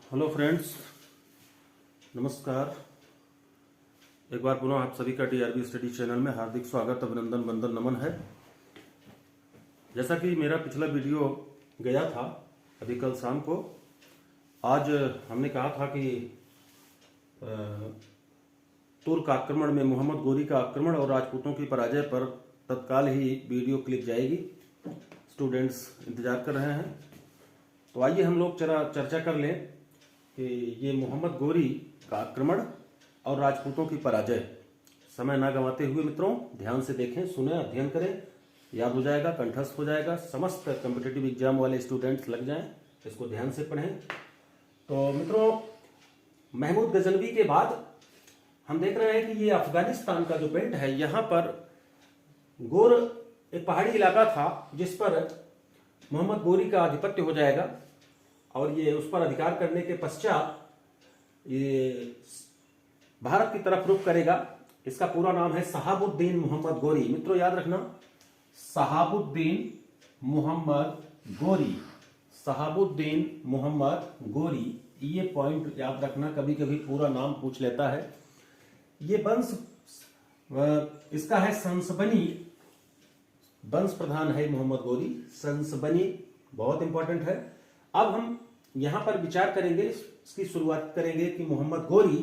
Hello friends, नमस्कार। एक बार पुनः आप सभी का टीआरबी स्टडी चैनल में हार्दिक स्वागत, अभिनंदन, वंदन, नमन है। जैसा कि मेरा पिछला वीडियो गया था अभी कल शाम को, आज हमने कहा था कि तुर्क आक्रमण में मोहम्मद गोरी का आक्रमण और राजपूतों की पराजय पर तत्काल ही वीडियो क्लिप जाएगी। स्टूडेंट्स इंतजार कर रहे हैं, तो आइए हम लोग जरा चर्चा कर लें कि ये मोहम्मद गोरी का आक्रमण और राजपूतों की पराजय। समय ना गंवाते हुए मित्रों ध्यान से देखें, सुने, अध्ययन करें, याद हो जाएगा, कंठस्थ हो जाएगा। समस्त कॉम्पिटिटिव एग्जाम वाले स्टूडेंट्स लग जाएं, इसको ध्यान से पढ़ें। तो मित्रों, महमूद गजनवी के बाद हम देख रहे हैं कि ये अफगानिस्तान का जो बेल्ट है, यहाँ पर गोर एक पहाड़ी इलाका था जिस पर मोहम्मद गोरी का आधिपत्य हो जाएगा और ये उस पर अधिकार करने के पश्चात ये भारत की तरफ रुख करेगा। इसका पूरा नाम है शहाबुद्दीन मोहम्मद गोरी। मित्रों याद रखना, शहाबुद्दीन मोहम्मद गोरी, शहाबुद्दीन मोहम्मद गोरी, ये पॉइंट याद रखना। कभी कभी पूरा नाम पूछ लेता है। ये वंश इसका है संसबनी, वंश प्रधान है मोहम्मद गोरी, संसबनी, बहुत इंपॉर्टेंट है। अब हम यहां पर विचार करेंगे, इसकी शुरुआत करेंगे कि मोहम्मद गोरी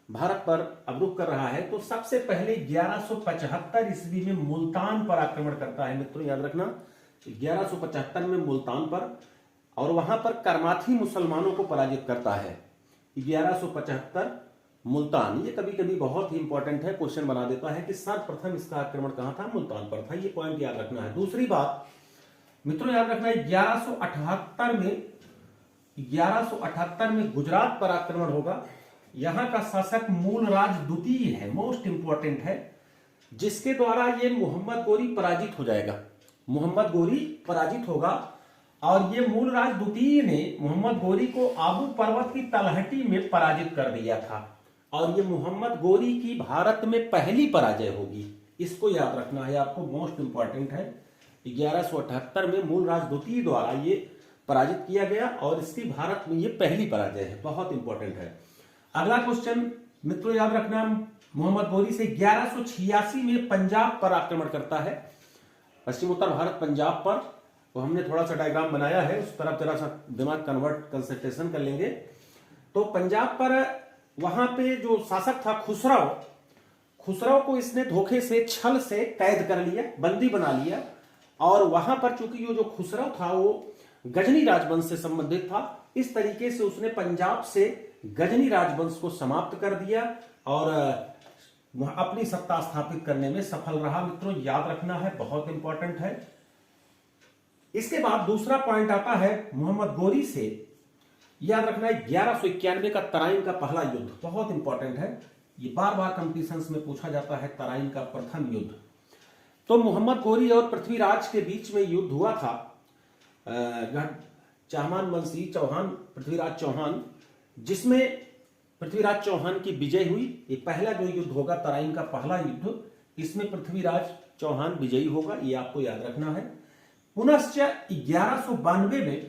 भारत पर अब रुख कर रहा है। तो सबसे पहले 1175 ईस्वी में मुल्तान पर आक्रमण करता है। मित्रों याद रखना, 1175 में मुल्तान पर, और वहां पर करमाथी मुसलमानों को पराजित करता है। 1175 मुल्तान, ये कभी कभी बहुत ही इंपॉर्टेंट है, क्वेश्चन बना देता है कि सर्वप्रथम इसका आक्रमण कहां था, मुल्तान पर था। ये पॉइंट याद रखना है। दूसरी बात मित्रों याद रखना है, 1178 में गुजरात पर आक्रमण होगा। यहां का शासक मूलराज द्वितीय है, मोस्ट इंपॉर्टेंट है, जिसके द्वारा ये मोहम्मद गोरी पराजित हो जाएगा। मोहम्मद गोरी पराजित होगा और ये मूलराज द्वितीय ने मोहम्मद गोरी को आबू पर्वत की तलहटी में पराजित कर दिया था और ये मोहम्मद गोरी की भारत में पहली पराजय होगी। इसको याद रखना है आपको, मोस्ट इंपॉर्टेंट है। 1178 में मूलराज द्वितीय द्वारा ये पराजित किया गया और इसकी भारत में ये पहली पराजय है, बहुत इंपॉर्टेंट है। अगला क्वेश्चन मित्रों याद रखना, मोहम्मद गोरी से 1186 में पंजाब पर आक्रमण करता है, पश्चिम उत्तर भारत, पंजाब पर। तो हमने थोड़ा सा डायग्राम बनाया है, उस तरफ जरा सा दिमाग कंसंट्रेशन कर लेंगे। तो पंजाब पर वहां पे जो शासक था खुसरो को इसने धोखे से, छल से कैद कर लिया, बंदी बना लिया। और वहां पर चूंकि जो खुसरो था वो गजनी राजवंश से संबंधित था, इस तरीके से उसने पंजाब से गजनी राजवंश को समाप्त कर दिया और अपनी सत्ता स्थापित करने में सफल रहा। मित्रों याद रखना है, बहुत इंपॉर्टेंट है। इसके बाद दूसरा पॉइंट आता है मोहम्मद गोरी से, याद रखना है 1191 का तराइन का पहला युद्ध, बहुत इंपॉर्टेंट है। ये बार बार कंपटीशंस में पूछा जाता है, तराइन का प्रथम युद्ध। तो मोहम्मद गोरी और पृथ्वीराज के बीच में युद्ध हुआ था। चाहमान वंशी चौहान, पृथ्वीराज चौहान, जिसमें पृथ्वीराज चौहान की विजय हुई। ये पहला जो युद्ध होगा, तराइन का पहला युद्ध, इसमें पृथ्वीराज चौहान विजयी होगा, ये आपको याद रखना है। पुनश्च 1192 में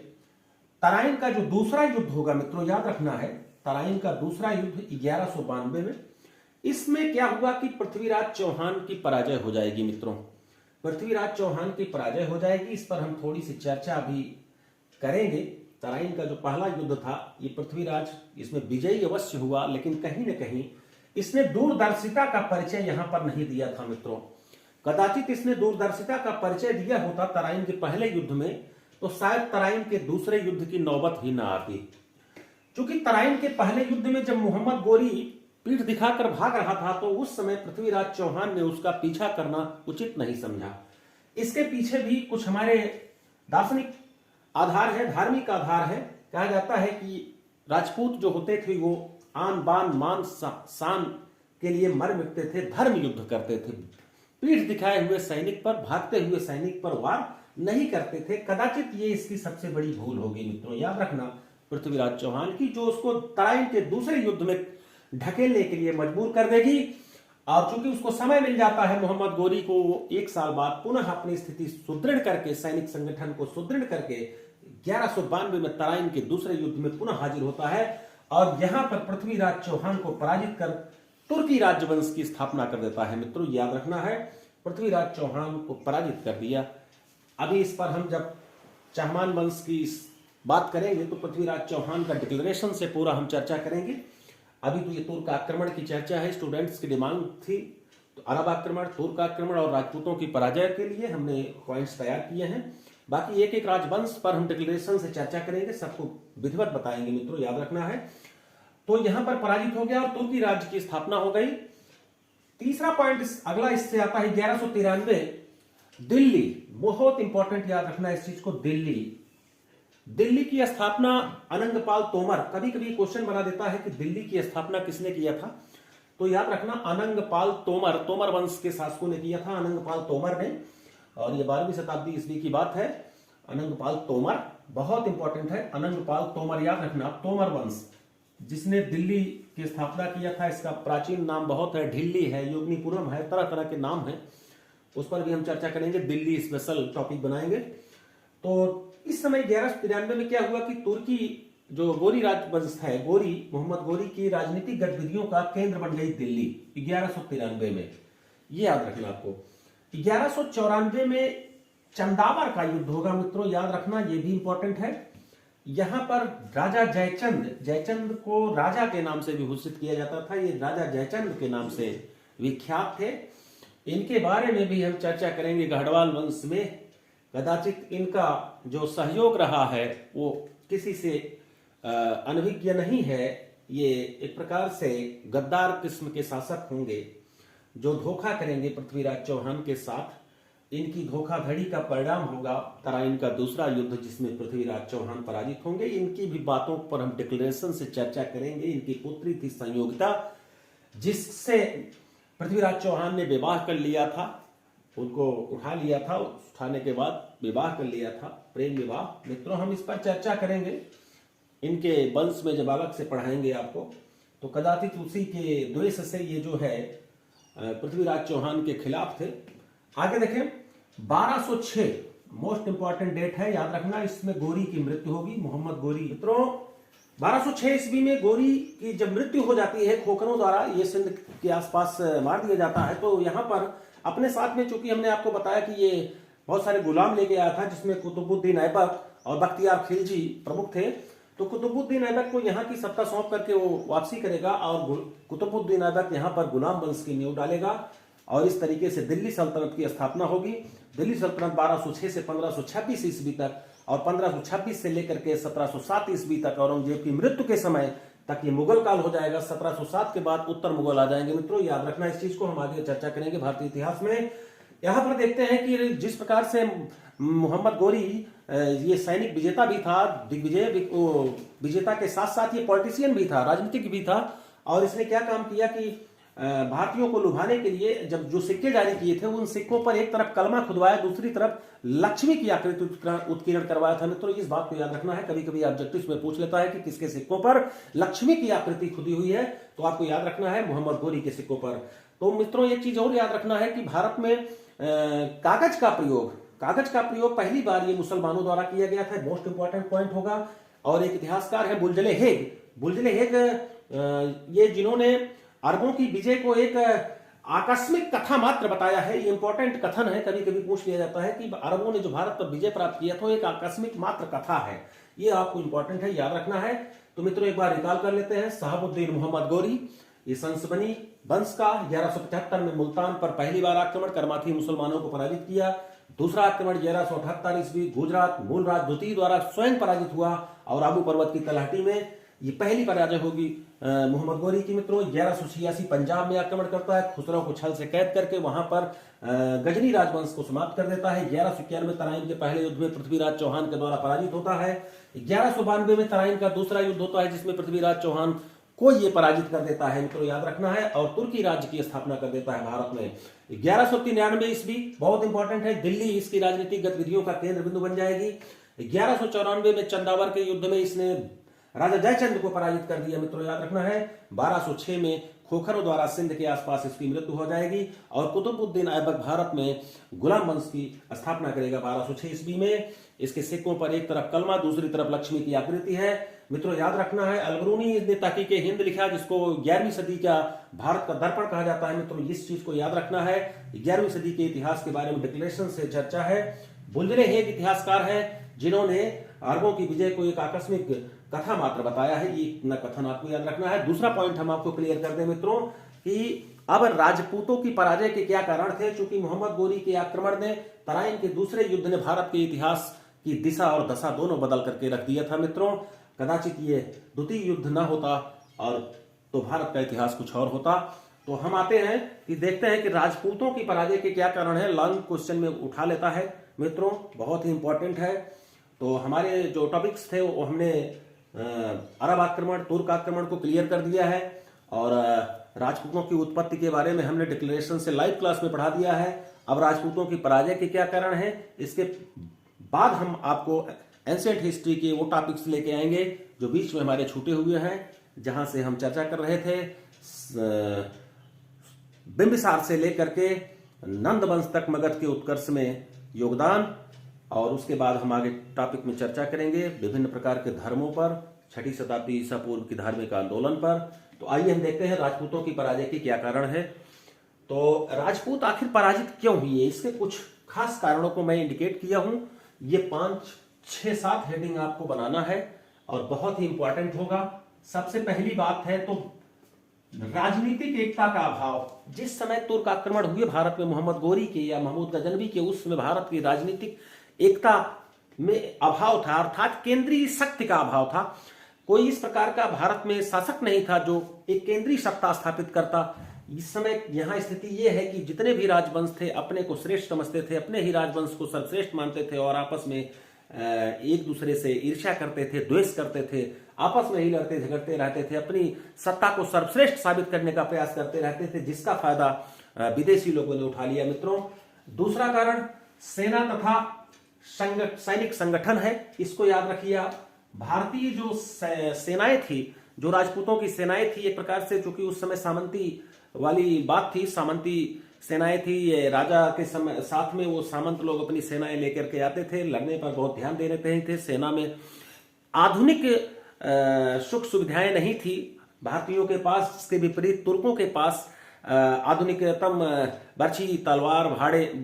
तराइन का जो दूसरा युद्ध होगा, मित्रों याद रखना है, तराइन का दूसरा युद्ध 1192 में, इसमें क्या हुआ कि पृथ्वीराज चौहान की पराजय हो जाएगी। मित्रों पृथ्वीराज चौहान की पराजय हो जाएगी, इस पर हम थोड़ी सी चर्चा अभी करेंगे। तराइन का जो पहला युद्ध था, ये पृथ्वीराज इसमें विजयी अवश्य हुआ, लेकिन कहीं न कहीं इसने दूरदर्शिता का परिचय यहां पर नहीं दिया था। मित्रों कदाचित इसने दूरदर्शिता का परिचय दिया होता तराइन के पहले युद्ध में, तो शायद तराइन के दूसरे युद्ध की नौबत ही ना आती। क्योंकि तराइन के पहले युद्ध में जब मोहम्मद गोरी पीठ दिखाकर भाग रहा था, तो उस समय पृथ्वीराज चौहान ने उसका पीछा करना उचित नहीं समझा। इसके पीछे भी कुछ हमारे दार्शनिक आधार है, धार्मिक आधार है। कहा जाता है कि राजपूत जो होते थे वो आन बान मान शान के लिए मर मिटते थे, धर्म युद्ध करते थे, पीठ दिखाए हुए सैनिक पर, भागते हुए सैनिक पर वार नहीं करते थे। कदाचित ये इसकी सबसे बड़ी भूल होगी मित्रों, याद रखना, पृथ्वीराज चौहान की, जो उसको तराइन के दूसरे युद्ध में ढकेलने के लिए मजबूर कर देगी। और चूंकि उसको समय मिल जाता है मोहम्मद गोरी को, वो 1 साल बाद पुनः अपनी स्थिति सुदृढ़ करके, सैनिक संगठन को सुदृढ़ करके 1192 में तराइन के दूसरे युद्ध में पुनः हाजिर होता है और यहां पर पृथ्वीराज चौहान को पराजित कर तुर्की राजवंश की स्थापना कर देता है। मित्रों याद रखना है, पृथ्वीराज चौहान को पराजित कर दिया। अभी इस पर हम जब चहमान वंश की बात करेंगे तो पृथ्वीराज चौहान का डिक्लेरेशन से पूरा हम चर्चा करेंगे। अभी तो ये तुर्क आक्रमण की चर्चा है, स्टूडेंट्स की डिमांड थी तो अरब आक्रमण, तुर्क आक्रमण और राजपूतों की पराजय के लिए हमने पॉइंट्स तैयार किए हैं। बाकी एक एक राजवंश पर हम डिक्लेरेशन से चर्चा करेंगे, सबको विधिवत बताएंगे। मित्रों याद रखना है, तो यहां पर पराजित हो गया और तुर्की राज्य की स्थापना हो गई। तीसरा पॉइंट अगला इससे आता है 1193 दिल्ली, बहुत इंपॉर्टेंट याद रखना इस चीज को। दिल्ली की स्थापना अनंगपाल तोमर, कभी कभी क्वेश्चन बना देता है कि दिल्ली की स्थापना किसने किया था, तो याद रखना अनंगपाल तोमर, तोमर वंश के शासकों ने किया था, अनंगपाल तोमर ने। और ये 12वीं शताब्दी ईस्वी की बात है। अनंगपाल तोमर बहुत इंपॉर्टेंट है, अनंगपाल तोमर याद रखना। तोमर वंश जिसने दिल्ली की स्थापना किया था, इसका प्राचीन नाम बहुत है, ढिल्ली है, योगनीपुरम है, तरह तरह के नाम है, उस पर भी हम चर्चा करेंगे, दिल्ली स्पेशल टॉपिक बनाएंगे। तो इस समय 1193 में क्या हुआ कि तुर्की जो गोरी राजवंश है, मोहम्मद गोरी की राजनीतिक गतिविधियों का केंद्र बन गई दिल्ली 1193 में, ये याद रखना आपको। 1194 में चंदावर का युद्ध होगा मित्रों, याद रखना, ये भी इंपॉर्टेंट है। यहां पर राजा जयचंद को राजा के नाम से भी घोषित किया जाता था, ये राजा जयचंद के नाम से विख्यात थे। इनके बारे में भी हम चर्चा करेंगे। गढ़वाल वंश में कदाचित इनका जो सहयोग रहा है वो किसी से अनभिज्ञ नहीं है, ये एक प्रकार से गद्दार किस्म के शासक होंगे जो धोखा करेंगे पृथ्वीराज चौहान के साथ। इनकी धोखाधड़ी का परिणाम होगा तराइन का दूसरा युद्ध, जिसमें पृथ्वीराज चौहान पराजित होंगे। इनकी भी बातों पर हम डिक्लेरेशन से चर्चा करेंगे। इनकी पुत्री थी संयोगिता, जिससे पृथ्वीराज चौहान ने विवाह कर लिया था, उनको उठा लिया था, उठाने के बाद विवाह कर लिया था, प्रेम विवाह। मित्रों हम इस पर चर्चा करेंगे, इनके वंश में जब अलग से पढ़ाएंगे आपको, तो कदाचित उसी के द्वेष से ये जो है पृथ्वीराज चौहान के खिलाफ थे। आगे देखें, 1206 मोस्ट इंपॉर्टेंट डेट है, याद रखना, इसमें गोरी की मृत्यु होगी, मोहम्मद गोरी। मित्रों 1206 ईस्वी में गोरी की जब मृत्यु हो जाती है खोखरों द्वारा, ये सिंध के आसपास मार दिया जाता है, तो यहाँ पर अपने साथ में, चूंकि हमने आपको बताया कि ये बहुत सारे गुलाम लेके आया था, जिसमें कुतुबुद्दीन ऐबक और बख्तियार खिलजी प्रमुख थे। तो कुतुबुद्दीन ऐबक को यहाँ की सत्ता सौंप करके वो वापसी करेगा और कुतुबुद्दीन ऐबक यहाँ पर गुलाम वंश की नींव डालेगा और इस तरीके से दिल्ली सल्तनत की स्थापना होगी। दिल्ली सल्तनत 1206 से 1526 ईस्वी तक और 1526 से लेकर के 1707 ईस्वी तक औरंगजेब की मृत्यु के समय तक ये मुगल काल हो जाएगा। 1707 के बाद उत्तर मुगल आ जाएंगे। मित्रों याद रखना इस चीज को, हम आगे चर्चा करेंगे भारतीय इतिहास में। यहाँ पर देखते हैं कि जिस प्रकार से मोहम्मद गोरी ये सैनिक विजेता भी था, दिग्विजय विजेता के साथ साथ ये पॉलिटिशियन भी था, राजनीतिक भी था। और इसने क्या काम किया कि भारतीयों को लुभाने के लिए जब जो सिक्के जारी किए थे, उन सिक्कों पर एक तरफ कलमा खुदवाया, दूसरी तरफ लक्ष्मी की आकृति उत्कीर्ण करवाया था। मित्रों इस बात को याद रखना है, कभी कभी ऑब्जेक्टिव्स में पूछ लेता है कि किसके सिक्कों पर लक्ष्मी की आकृति खुदी हुई है, तो आपको याद रखना है मोहम्मद गोरी के सिक्कों पर। तो मित्रों एक चीज और याद रखना है कि भारत में कागज का प्रयोग पहली बार ये मुसलमानों द्वारा किया गया था, मोस्ट इंपॉर्टेंट पॉइंट होगा। और एक इतिहासकार है बुलजले हेग, ये जिन्होंने अरबों की विजय को एक आकस्मिक कथा मात्र बताया है। ये इंपॉर्टेंट कथन है, कभी कभी पूछ लिया जाता है कि अरबों ने जो भारत पर विजय प्राप्त किया था एक आकस्मिक मात्र कथा है, ये आपको इंपॉर्टेंट है, याद रखना है। तो मित्रों एक बार रिकॉल कर लेते हैं। शहाबुद्दीन मोहम्मद गोरी, ये सनसबनी वंश का, 1175 में मुल्तान पर पहली बार आक्रमण कर माथी मुसलमानों को पराजित किया। दूसरा आक्रमण 1178 ईस्वी गुजरात मूलराज द्वितीय द्वारा स्वयं पराजित हुआ और आबू पर्वत की तलहटी में ये पहली पराजय होगी मोहम्मद गोरी की। मित्रों 1186 पंजाब में आक्रमण करता है, खुसरो को छल से कैद करके वहां पर गजनी राजवंश को समाप्त कर देता है। 1191 में तराइन के पहले युद्ध में पृथ्वीराज चौहान के द्वारा पराजित होता है। 1192 में तराइन का दूसरा युद्ध होता है, जिसमें पृथ्वीराज चौहान को ये पराजित कर देता है, मित्रों याद रखना है, और तुर्की राज्य की स्थापना कर देता है भारत में। 1193 ईस्वी बहुत इंपॉर्टेंट है, दिल्ली इसकी राजनीतिक गतिविधियों का केंद्र बिंदु बन जाएगी। 1194 में चंदावर के युद्ध में इसने राजा जयचंद को पराजित कर दिया, मित्रों याद रखना है। 1206 में खोखरों द्वारा सिंध के आसपास इसकी मृत्यु हो जाएगी और कुतुबुद्दीन ऐबक भारत में गुलाम वंश की स्थापना करेगा 1206 ईस्वी में। इसके सिक्कों पर एक तरफ कलमा, दूसरी तरफ लक्ष्मी की आकृति है। मित्रों याद रखना है, अलबरूनी ने ताकीके हिंद लिखा, जिसको 11वीं सदी का भारत का दर्पण कहा जाता है। मित्रों इस चीज को याद रखना है, 11वीं सदी के इतिहास के बारे में डिक्लेरेशन से चर्चा है। बुल्जरे हेग इतिहासकार हैं जिन्होंने अरबों की विजय को एक आकस्मिक कथा मात्र बताया है। ये इतना कथन आपको याद रखना है। दूसरा पॉइंट हम आपको क्लियर कर दें मित्रों कि अब राजपूतों की पराजय के क्या कारण थे। चूंकि मोहम्मद गोरी के आक्रमण ने, तराइन के दूसरे युद्ध ने भारत के इतिहास की दिशा और दशा दोनों बदल करके रख दिया था। मित्रों कदाचित ये द्वितीय युद्ध ना होता और तो भारत का इतिहास कुछ और होता। तो हम आते हैं कि देखते हैं कि राजपूतों की पराजय के क्या कारण है। लॉन्ग क्वेश्चन में उठा लेता है मित्रों, बहुत ही इंपॉर्टेंट है। तो हमारे जो टॉपिक्स थे वो हमने अरब आक्रमण, तुर्क आक्रमण को क्लियर कर दिया है और राजपूतों की उत्पत्ति के बारे में हमने डिक्लेरेशन से लाइव क्लास में पढ़ा दिया है। अब राजपूतों की पराजय के क्या कारण है, इसके बाद हम आपको एंशिएंट हिस्ट्री के वो टॉपिक्स लेके आएंगे जो बीच में हमारे छूटे हुए हैं, जहां से हम चर्चा कर रहे थे बिंबिसार से लेकर के नंद वंश तक मगध के उत्कर्ष में योगदान। और उसके बाद हम आगे टॉपिक में चर्चा करेंगे विभिन्न प्रकार के धर्मों पर, 6वीं शताब्दी ईसा पूर्व की धार्मिक आंदोलन पर। तो आइए हम देखते हैं राजपूतों की पराजय के क्या कारण है। तो राजपूत आखिर पराजित क्यों हुए, इसके कुछ खास कारणों को मैं इंडिकेट किया हूं। ये 5, 6, 7 हेडिंग आपको बनाना है और बहुत ही इंपॉर्टेंट होगा। सबसे पहली बात है तो राजनीतिक एकता का अभाव। जिस समय तुर्क आक्रमण हुए भारत में मोहम्मद गोरी के या महमूद गजनवी के, उस समय भारत की राजनीतिक एकता में अभाव था, अर्थात केंद्रीय शक्ति का अभाव था। कोई इस प्रकार का भारत में शासक नहीं था जो एक केंद्रीय सत्ता स्थापित करता। इस समय यहां स्थिति यह है कि जितने भी राजवंश थे अपने को श्रेष्ठ समझते थे, अपने ही राजवंश को सर्वश्रेष्ठ मानते थे और आपस में एक दूसरे से ईर्ष्या करते थे, द्वेष करते थे, आपस में ही लड़ते झगड़ते रहते थे, अपनी सत्ता को सर्वश्रेष्ठ साबित करने का प्रयास करते रहते थे, जिसका फायदा विदेशी लोगों ने उठा लिया। मित्रों दूसरा कारण सेना तथा सैनिक संगठन है, इसको याद रखिए आप। भारतीय जो सेनाएं थी, जो राजपूतों की सेनाएं थी, एक प्रकार से चूंकि उस समय सामंती वाली बात थी, सामंती सेनाएं थी, ये राजा के समय साथ में वो सामंत लोग अपनी सेनाएं लेकर के आते थे, लड़ने पर बहुत ध्यान दे रहे थे। सेना में आधुनिक सुख सुविधाएं नहीं थी भारतीयों के पास, इसके विपरीत तुर्कों के पास आधुनिकतम बर्छी, तलवार,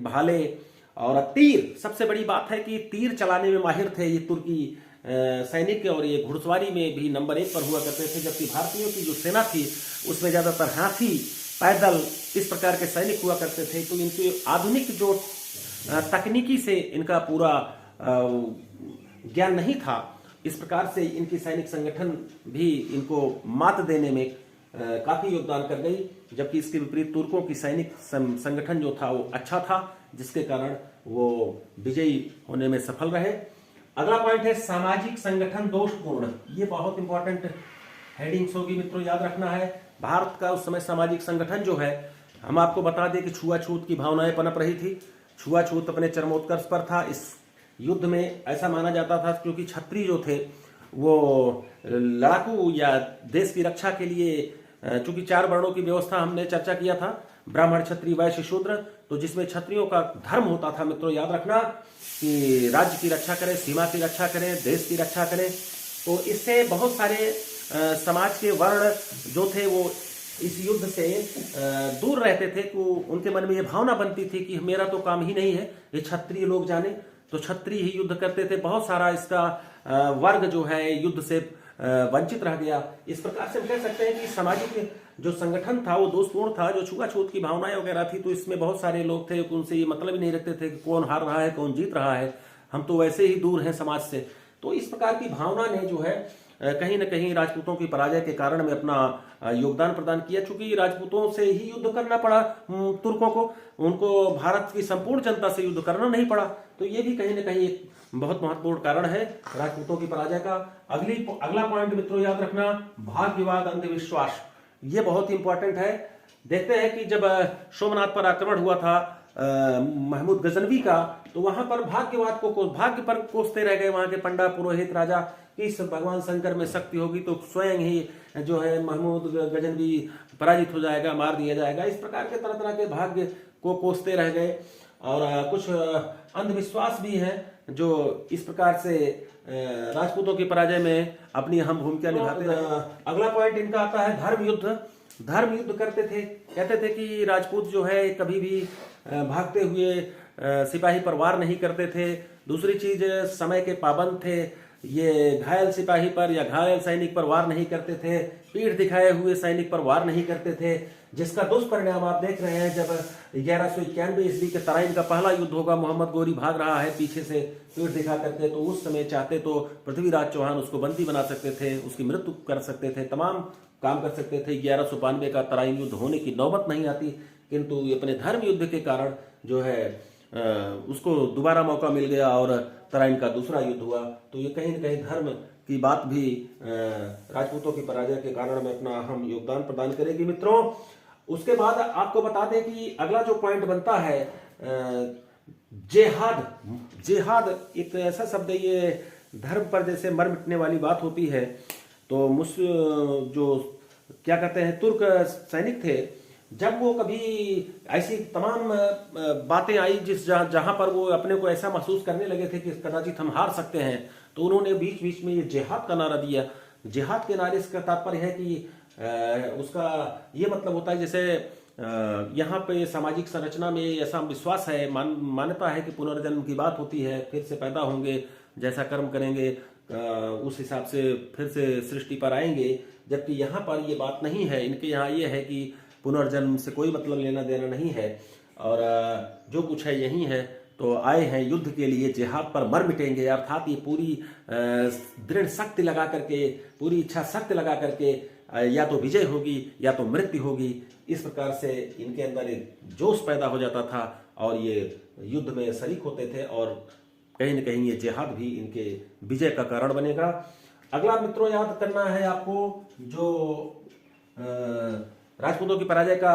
भाले और तीर। सबसे बड़ी बात है कि तीर चलाने में माहिर थे ये तुर्की सैनिक, और ये घुड़सवारी में भी नंबर 1 पर हुआ करते थे। जबकि भारतीयों की जो सेना थी उसमें ज्यादातर हाथी, पैदल इस प्रकार के सैनिक हुआ करते थे। तो इनके आधुनिक जो तकनीकी से इनका पूरा ज्ञान नहीं था, इस प्रकार से इनकी सैनिक संगठन भी इनको मात देने में काफी योगदान कर गई। जबकि इसके विपरीत तुर्कों की सैनिक संगठन जो था वो अच्छा था, जिसके कारण वो विजयी होने में सफल रहे। अगला पॉइंट है सामाजिक संगठन दोषपूर्ण। ये बहुत इंपॉर्टेंट हेडिंग्स होगी मित्रों, याद रखना है। भारत का उस समय सामाजिक संगठन जो है, हम आपको बता दें कि छुआछूत की भावनाएं पनप रही थी। छुआछूत अपने चरमोत्कर्ष पर था। इस युद्ध में ऐसा माना जाता था क्योंकि क्षत्रिय जो थे वो लड़ाकू या देश की रक्षा के लिए, चूंकि 4 वर्णों की व्यवस्था हमने चर्चा किया था, ब्राह्मण, क्षत्रिय, वैश्य, शूद्र, तो जिसमें क्षत्रियों का धर्म होता था मित्रों, याद रखना कि राज्य की रक्षा करें, सीमा की रक्षा करें, देश की रक्षा करें। तो इससे बहुत सारे समाज के वर्ण जो थे वो इस युद्ध से दूर रहते थे। तो उनके मन में ये भावना बनती थी कि मेरा तो काम ही नहीं है, ये क्षत्रिय लोग जाने, तो क्षत्रिय ही युद्ध करते थे। बहुत सारा इसका वर्ग जो है युद्ध से वंचित रह गया। इस प्रकार से हम कह सकते हैं कि सामाजिक जो संगठन था वो दोषपूर्ण था। जो छुआछूत की भावनाएं वगैरह थी, तो इसमें बहुत सारे लोग थे, उनसे ये मतलब ही नहीं रखते थे कि कौन हार रहा है, कौन जीत रहा है, हम तो वैसे ही दूर हैं समाज से। तो इस प्रकार की भावना ने जो है कहीं न कहीं राजपूतों की पराजय के कारण में अपना योगदान प्रदान किया। चूंकि राजपूतों से ही युद्ध करना पड़ा तुर्कों को, उनको भारत की संपूर्ण जनता से युद्ध करना नहीं पड़ा। तो ये भी कहीं न कहीं एक बहुत महत्वपूर्ण कारण है राजपूतों की पराजय का। अगला पॉइंट मित्रों याद रखना, भाग विवाद, अंधविश्वास। ये बहुत इंपॉर्टेंट है। देखते हैं कि जब सोमनाथ पर आक्रमण हुआ था महमूद गजनवी का, तो वहां पर भाग्य पर कोसते रह गए वहां के पंडा पुरोहित राजा कि इस भगवान शंकर में शक्ति होगी तो स्वयं ही जो है महमूद गजनवी पराजित हो जाएगा, मार दिया जाएगा। इस प्रकार के तरह तरह के भाग्य को कोसते रह गए। और कुछ अंधविश्वास भी हैं जो इस प्रकार से राजपूतों की पराजय में अपनी अहम भूमिका निभाते रहे। अगला पॉइंट इनका आता है धर्म युद्ध करते थे। कहते थे कि राजपूत जो है कभी भी भागते हुए सिपाही पर वार नहीं करते थे। दूसरी चीज, समय के पाबंद थे, ये घायल सिपाही पर या घायल सैनिक पर वार नहीं करते थे, पीठ दिखाए हुए सैनिक पर वार नहीं करते थे, जिसका दुष्परिणाम आप देख रहे हैं। जब 1191 ईस्वी के तराइन का पहला युद्ध होगा, मोहम्मद गोरी भाग रहा है पीछे से पीठ दिखा करके, तो उस समय चाहते तो पृथ्वीराज चौहान उसको बंदी बना सकते थे, उसकी मृत्यु कर सकते थे, तमाम काम कर सकते थे। 1192 का तराइन युद्ध होने की नौबत नहीं आती, किंतु अपने धर्म युद्ध के कारण जो है उसको दोबारा मौका मिल गया और तराइन का दूसरा युद्ध हुआ। तो ये कहीं न कहीं धर्म की बात भी राजपूतों की पराजय के कारण में अपना अहम योगदान प्रदान करेगी। मित्रों, उसके बाद आपको बता दें कि अगला जो पॉइंट बनता है जेहाद एक ऐसा शब्द है, ये धर्म पर जैसे मर मिटने वाली बात होती है। तो जो क्या कहते हैं तुर्क सैनिक थे, जब वो कभी ऐसी तमाम बातें आई जहां पर वो अपने को ऐसा महसूस करने लगे थे कि कदाचित हम हार सकते हैं, तो उन्होंने बीच बीच में ये जिहाद का नारा दिया। जिहाद के नारे का तात्पर्य है कि उसका ये मतलब होता है, जैसे यहाँ पे सामाजिक संरचना में ऐसा विश्वास है, मान्यता है कि पुनर्जन्म की बात होती है, फिर से पैदा होंगे, जैसा कर्म करेंगे उस हिसाब से फिर से सृष्टि पर आएंगे। जबकि यहाँ पर ये बात नहीं है, इनके यहाँ ये है कि पुनर्जन्म से कोई मतलब लेना देना नहीं है और जो कुछ है यही है, तो आए हैं युद्ध के लिए, जिहाद पर मर मिटेंगे। अर्थात ये पूरी दृढ़ शक्ति लगा करके, पूरी इच्छा शक्ति लगा करके या तो विजय होगी या तो मृत्यु होगी, इस प्रकार से इनके अंदर एक जोश पैदा हो जाता था और ये युद्ध में शरीक होते थे और कहीं न कहीं ये जिहाद भी इनके विजय का कारण बनेगा। अगला मित्रों याद करना है आपको, जो राजपूतों की पराजय का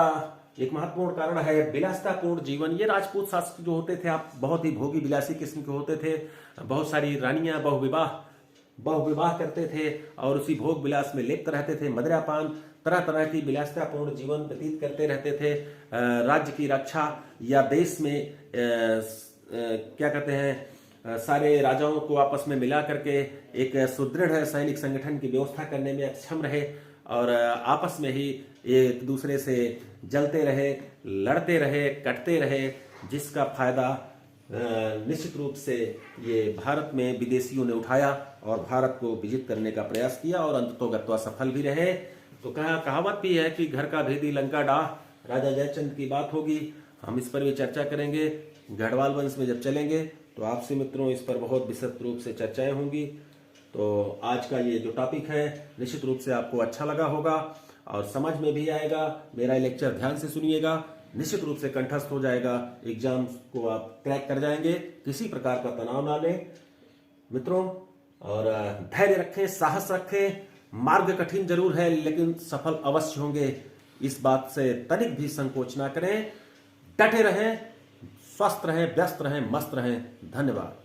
एक महत्वपूर्ण कारण है विलासितापूर्ण जीवन। ये राजपूत शासक जो होते थे, आप बहुत ही भोगी विलासी किस्म के होते थे। बहुत सारी रानियां बहुविवाह करते थे और उसी भोग विलास में लिप्त रहते थे। मदिरापान, तरह तरह की विलासितापूर्ण जीवन व्यतीत करते रहते थे। राज्य की रक्षा या देश में क्या कहते हैं सारे राजाओं को आपस में मिला करके एक सुदृढ़ सैनिक संगठन की व्यवस्था करने में अक्षम रहे और आपस में ही एक दूसरे से जलते रहे, लड़ते रहे, कटते रहे, जिसका फायदा निश्चित रूप से ये भारत में विदेशियों ने उठाया और भारत को विजित करने का प्रयास किया और अंततोगत्वा सफल भी रहे। तो कहावत भी है कि घर का भेदी लंका डाह, राजा जयचंद की बात होगी, हम इस पर भी चर्चा करेंगे। गढ़वाल वंश में जब चलेंगे तो आपसे मित्रों इस पर बहुत विस्तृत रूप से चर्चाएं होंगी। तो आज का ये जो टॉपिक है निश्चित रूप से आपको अच्छा लगा होगा और समझ में भी आएगा। मेरा लेक्चर ध्यान से सुनिएगा, निश्चित रूप से कंठस्थ हो जाएगा, एग्जाम को आप क्रैक कर जाएंगे। किसी प्रकार का तनाव ना लें मित्रों और धैर्य रखें, साहस रखें। मार्ग कठिन जरूर है लेकिन सफल अवश्य होंगे, इस बात से तनिक भी संकोच ना करें। डटे रहें, स्वस्थ रहें, व्यस्त रहें, मस्त रहें। धन्यवाद।